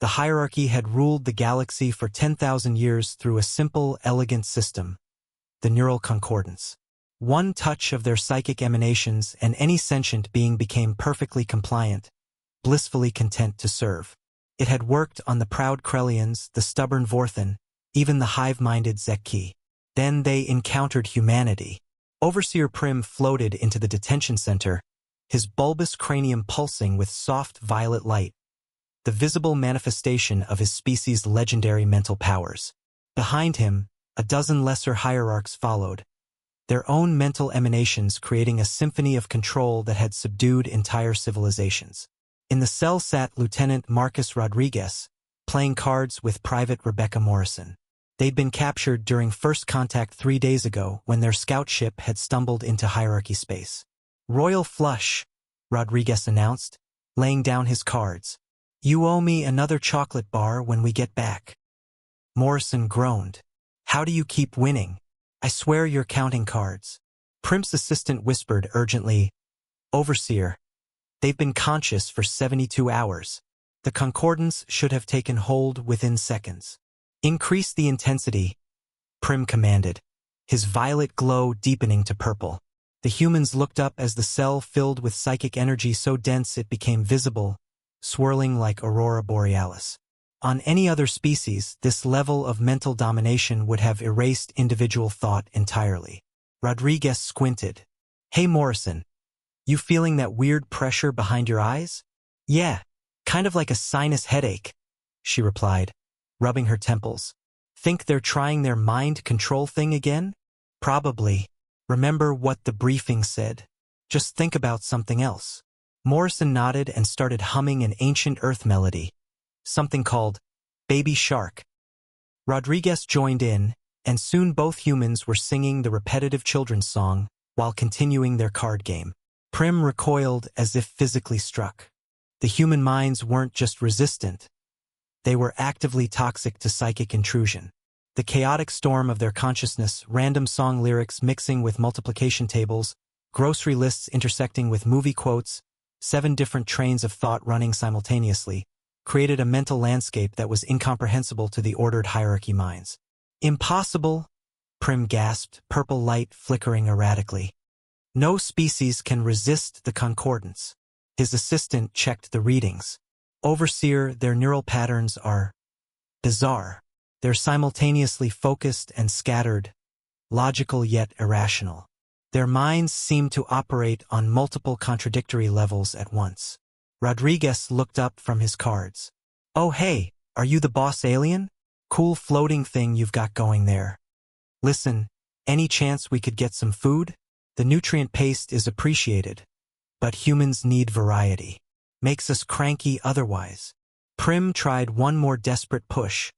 The hierarchy had ruled the galaxy for 10,000 years through a simple, elegant system, the neural concordance. One touch of their psychic emanations and any sentient being became perfectly compliant, blissfully content to serve. It had worked on the proud Krellians, the stubborn Vorthan, even the hive-minded Zekki. Then they encountered humanity. Overseer Prim floated into the detention center, his bulbous cranium pulsing with soft violet light, the visible manifestation of his species' legendary mental powers. Behind him, a dozen lesser hierarchs followed, their own mental emanations creating a symphony of control that had subdued entire civilizations. In the cell sat Lieutenant Marcus Rodriguez, playing cards with Private Rebecca Morrison. They'd been captured during first contact 3 days ago when their scout ship had stumbled into hierarchy space. "Royal flush," Rodriguez announced, laying down his cards. "You owe me another chocolate bar when we get back." Morrison groaned. "How do you keep winning? I swear you're counting cards." Prim's assistant whispered urgently, "Overseer, they've been conscious for 72 hours. The concordance should have taken hold within seconds." "Increase the intensity," Prim commanded, his violet glow deepening to purple. The humans looked up as the cell filled with psychic energy so dense it became visible, swirling like aurora borealis. On any other species, this level of mental domination would have erased individual thought entirely. Rodriguez squinted. "Hey Morrison, you feeling that weird pressure behind your eyes?" "Yeah, kind of like a sinus headache," she replied, rubbing her temples. "Think they're trying their mind control thing again?" "Probably. Remember what the briefing said. Just think about something else." Morrison nodded and started humming an ancient Earth melody, something called Baby Shark. Rodriguez joined in, and soon both humans were singing the repetitive children's song while continuing their card game. Prim recoiled as if physically struck. The human minds weren't just resistant. They were actively toxic to psychic intrusion. The chaotic storm of their consciousness, random song lyrics mixing with multiplication tables, grocery lists intersecting with movie quotes, 7 different trains of thought running simultaneously, created a mental landscape that was incomprehensible to the ordered hierarchy minds. "Impossible," Prim gasped, purple light flickering erratically. "No species can resist the concordance." His assistant checked the readings. "Overseer, their neural patterns are bizarre. They're simultaneously focused and scattered, logical yet irrational. Their minds seem to operate on multiple contradictory levels at once." Rodriguez looked up from his cards. "Oh hey, are you the boss alien? Cool floating thing you've got going there. Listen, any chance we could get some food? The nutrient paste is appreciated, but humans need variety. Makes us cranky otherwise." Prim tried one more desperate push,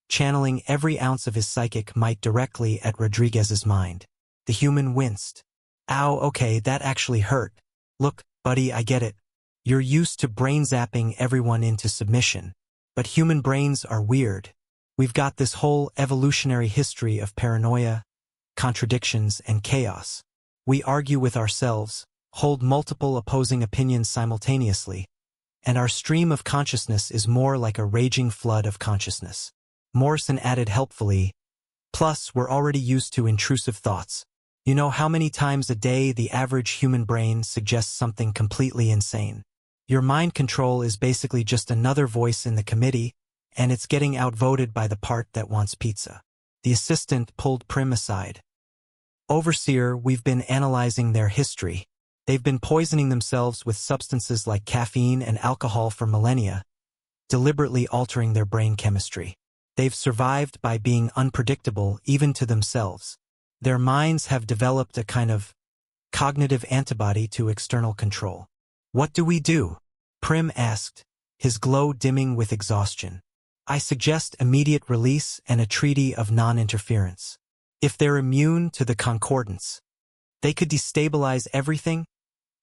channeling every ounce of his psychic might directly at Rodriguez's mind. The human winced. "Ow, okay, that actually hurt. Look, buddy, I get it. You're used to brain zapping everyone into submission. But human brains are weird. We've got this whole evolutionary history of paranoia, contradictions, and chaos. We argue with ourselves, hold multiple opposing opinions simultaneously, and our stream of consciousness is more like a raging flood of consciousness." Morrison added helpfully, "Plus, we're already used to intrusive thoughts. You know how many times a day the average human brain suggests something completely insane? Your mind control is basically just another voice in the committee, and it's getting outvoted by the part that wants pizza." The assistant pulled Prim aside. "Overseer, we've been analyzing their history. They've been poisoning themselves with substances like caffeine and alcohol for millennia, deliberately altering their brain chemistry. They've survived by being unpredictable even to themselves. Their minds have developed a kind of cognitive antibody to external control." "What do we do?" Prim asked, his glow dimming with exhaustion. "I suggest immediate release and a treaty of non-interference. If they're immune to the concordance, they could destabilize everything,"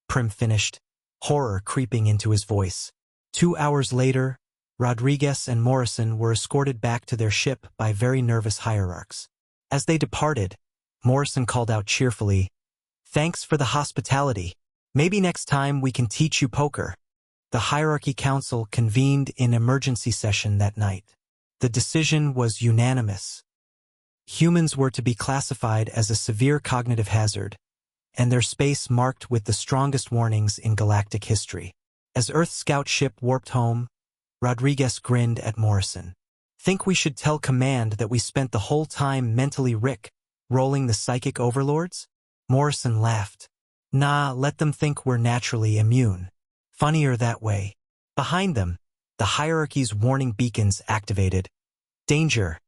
Prim finished, horror creeping into his voice. 2 hours later, Rodriguez and Morrison were escorted back to their ship by very nervous hierarchs. As they departed, Morrison called out cheerfully, "Thanks for the hospitality. Maybe next time we can teach you poker." The Hierarchy Council convened in emergency session that night. The decision was unanimous. Humans were to be classified as a severe cognitive hazard, and their space marked with the strongest warnings in galactic history. As Earth's scout ship warped home, Rodriguez grinned at Morrison. "Think we should tell Command that we spent the whole time mentally rolling the psychic overlords?" Morrison laughed. "Nah, let them think we're naturally immune. Funnier that way." Behind them, the hierarchy's warning beacons activated. "Danger.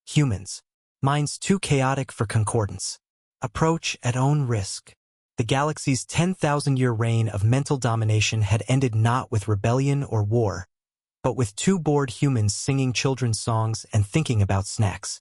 Humans. Minds too chaotic for concordance. Approach at own risk." The galaxy's 10,000-year reign of mental domination had ended not with rebellion or war, but with two bored humans singing children's songs and thinking about snacks.